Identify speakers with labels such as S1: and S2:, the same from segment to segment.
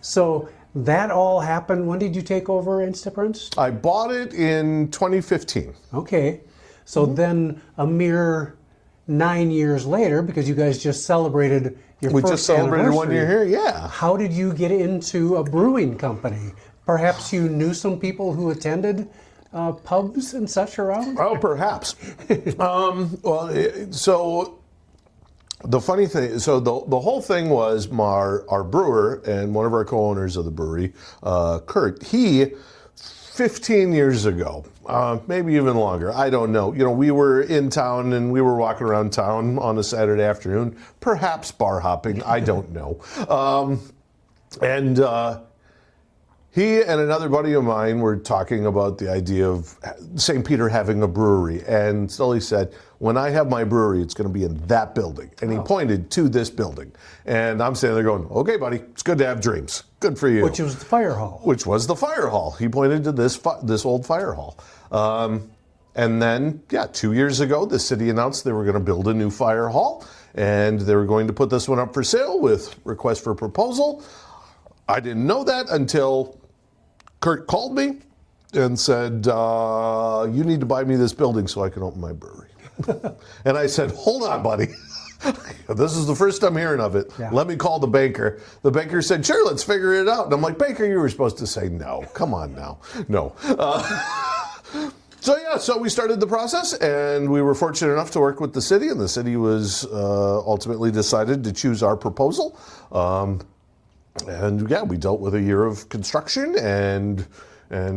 S1: So that all happened, when did you take over Instaprints?
S2: I bought it in 2015.
S1: Okay. So then a mere 9 years later, because you guys just celebrated your
S2: We
S1: first
S2: just celebrated 1 year
S1: anniversary,
S2: here, yeah.
S1: how did you get into a brewing company? Perhaps you knew some people who attended pubs and such around?
S2: Oh, perhaps. So the funny thing, so the whole thing was our brewer and one of our co-owners of the brewery, Kurt, he, 15 years ago, maybe even longer, I don't know. You know, we were in town and we were walking around town on a Saturday afternoon, perhaps bar hopping, I don't know. He and another buddy of mine were talking about the idea of St. Peter having a brewery. And Sully said, when I have my brewery, it's going to be in that building. And he pointed to this building. And I'm standing there going, okay, buddy, it's good to have dreams. Good for you.
S1: Which was the fire hall.
S2: Which was the fire hall. He pointed to this old fire hall. And then, 2 years ago, the city announced they were going to build a new fire hall. And they were going to put this one up for sale with request for proposal. I didn't know that until Kurt called me and said, you need to buy me this building so I can open my brewery. And I said, hold on, buddy. This is the first I'm hearing of it.
S1: Yeah.
S2: Let me call the banker. The banker said, sure, let's figure it out. And I'm like, banker, you were supposed to say no. Come on now. No. So we started the process, and we were fortunate enough to work with the city, and the city was ultimately decided to choose our proposal. And we dealt with a year of construction and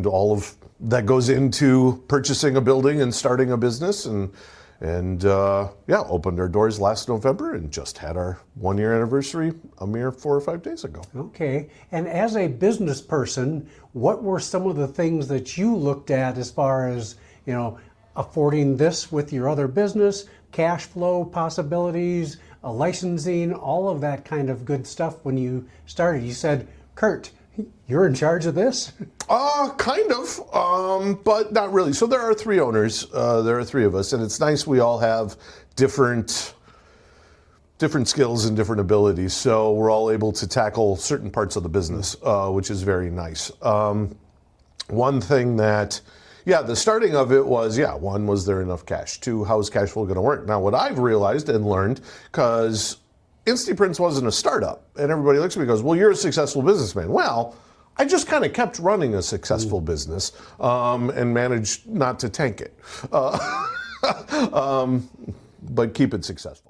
S2: all of that goes into purchasing a building and starting a business, and opened our doors last November and just had our 1 year anniversary a mere 4 or 5 days ago.
S1: Okay. And as a business person, what were some of the things that you looked at as far as, affording this with your other business, cash flow possibilities, licensing, all of that kind of good stuff when you started? You said, Kurt, you're in charge of this?
S2: Kind of, but not really. So there are 3 owners. There are 3 of us, and it's nice we all have different skills and different abilities. So we're all able to tackle certain parts of the business, which is very nice. One thing that, the starting of it was, 1, was there enough cash? 2, how is cash flow going to work? Now, what I've realized and learned, because Instaprints wasn't a startup, and everybody looks at me and goes, well, you're a successful businessman. Well, I just kind of kept running a successful business and managed not to tank it, but keep it successful.